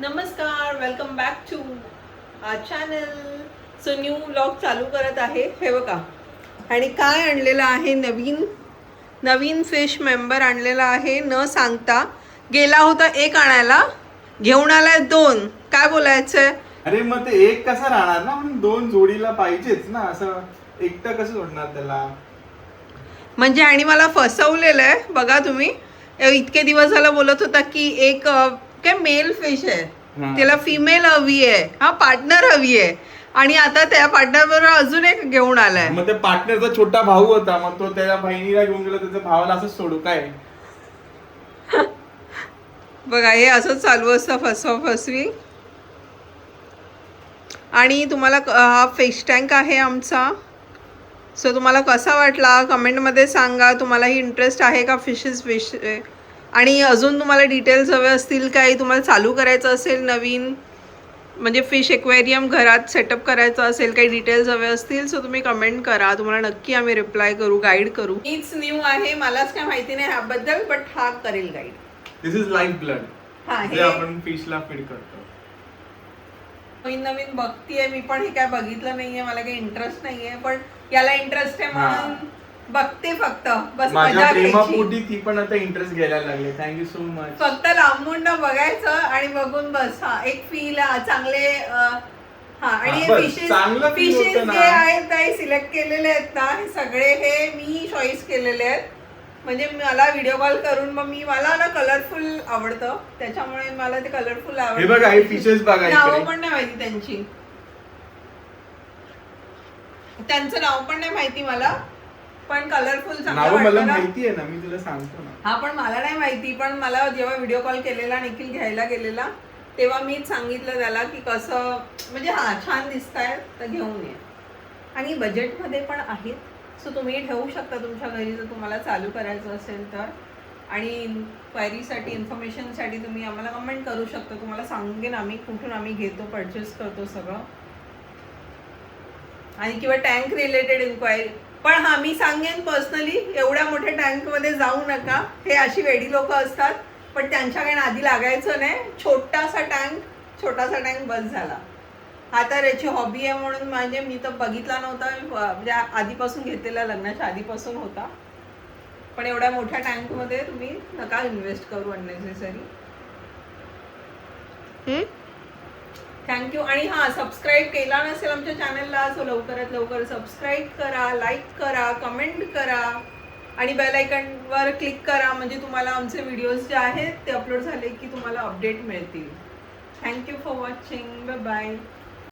नमस्कार, welcome back to our channel. So new vlog चालू करत आहे. हे बघा, आणि काय आणलेलं आहे, नवीन फिश मेंबर आणलेला आहे. न सांगता गेला होता एक आणायला, घेऊन आलाय दोन. काय बोलायचंय? अरे मग ते एक कसं राहणार ना, म्हणून दोन जोडीला पाहिजेच ना. असं एकटं कसं सोडणार त्याला. म्हणजे आणि मला फसवलेलं आहे बघा तुम्ही. इतके दिवस झाला बोलत होता की एक काय मेल फिश आहे, त्याला फिमेल हवी आहे, हा पार्टनर हवी आहे, आणि आता त्या पार्टनर बरोबर अजून एक घेऊन आलाय. मग त्या पार्टनरचा छोटा भाऊ होता, मग तो त्याच्या बहिणीला घेऊन गेला, त्याच्या भावाला असं सोडू काय. बघा, हे असं चालू असतं फसवी. आणि तुम्हाला हा फिश टँक आहे आमचा. सो तुम्हाला कसा वाटला कमेंटमध्ये सांगा. तुम्हालाही इंटरेस्ट आहे का फिश आणि अजून तुम्हाला डिटेल्स हवे असतील, काही तुम्हाला चालू करायचं असेल नवीन, म्हणजे फिश एक्वेरियम घरात सेटअप करायचं असेल, काही डिटेल्स हवे असतील, सो तुम्ही कमेंट करा. तुम्हाला नक्की आम्ही रिप्लाय करू, गाईड करू. मीच न्यू आहे, मलाच काय माहिती नाही ह्याबद्दल, बट हा करेल guide. This is life blood. हा, हे आपण फिशला फीड करतो. नवीन बघतीये मी पण. हे काय बघितलं नाहीये, मला काही इंटरेस्ट नाहीये, पण याला इंटरेस्ट आहे म्हणून बघते फक्त. बस माझ्या प्रेमापोटी ती पण आता इंटरेस्ट घ्यायला लागले. Thank you so much. फक्त लांबून बघायचं आणि बघून बस. हा एक फील चांगले. हा, आणि फिशेस जे आहेत काही सिलेक्ट केलेले आहेत ना, हे सगळे हे मी चॉईस केलेले आहेत. म्हणजे मला व्हिडिओ कॉल करून मला ना कलरफुल आवडतं, त्याच्यामुळे मला ते कलरफुल आवडतं. हे बघा, हे फिशेस बघा. नाव पण नाही माहिती त्यांचं नाव पण नाही माहिती मला, पण कलरफुल नाव मला माहिती आहे ना, मी तुला सांगतो ना. हा, पण मला नाही माहिती. पण मला जेव्हा व्हिडिओ कॉल केलेला, निखिल घ्यायला गेलेला, तेव्हा मीच सांगितलं त्याला की कसं, म्हणजे हा छान दिसताय तर घेऊन ये. आणि बजेटमध्ये पण आहेत, सो तुम्ही ठेवू शकता तुमच्या घरी जर तुम्हाला चालू करायचं असेल तर. आणि इन्क्वायरीसाठी, इन्फॉर्मेशनसाठी तुम्ही आम्हाला कमेंट करू शकता. तुम्हाला सांगेन आम्ही कुठून आम्ही घेतो, परचेस करतो सगळं. आणि किंवा टँक रिलेटेड इन्क्वायरी पण. हा, मी सांगेन पर्सनली, एवढ्या मोठ्या टँकमध्ये जाऊ नका. हे अशी वेडी लोक असतात, पण त्यांच्या काही नादी लागायचं नाही. छोटासा टँक बस झाला. हा तर याची हॉबी आहे म्हणून, म्हणजे मी तर बघितला नव्हता, म्हणजे आधीपासून घेतलेला, लग्नाच्या आधीपासून होता. पण एवढ्या मोठ्या टँकमध्ये तुम्ही नका इन्व्हेस्ट करू अननेसेसरी. थँक्यू. आणि हा, सबस्क्राईब केला नसेल आमच्या चॅनलला, सो लवकरात लवकर सबस्क्राईब करा, लाईक करा, कमेंट करा, आणि बेल आयकॉनवर क्लिक करा, म्हणजे तुम्हाला आमचे व्हिडिओज जे आहेत ते अपलोड झाले की तुम्हाला अपडेट मिळतील. Thank you for watching. Bye bye.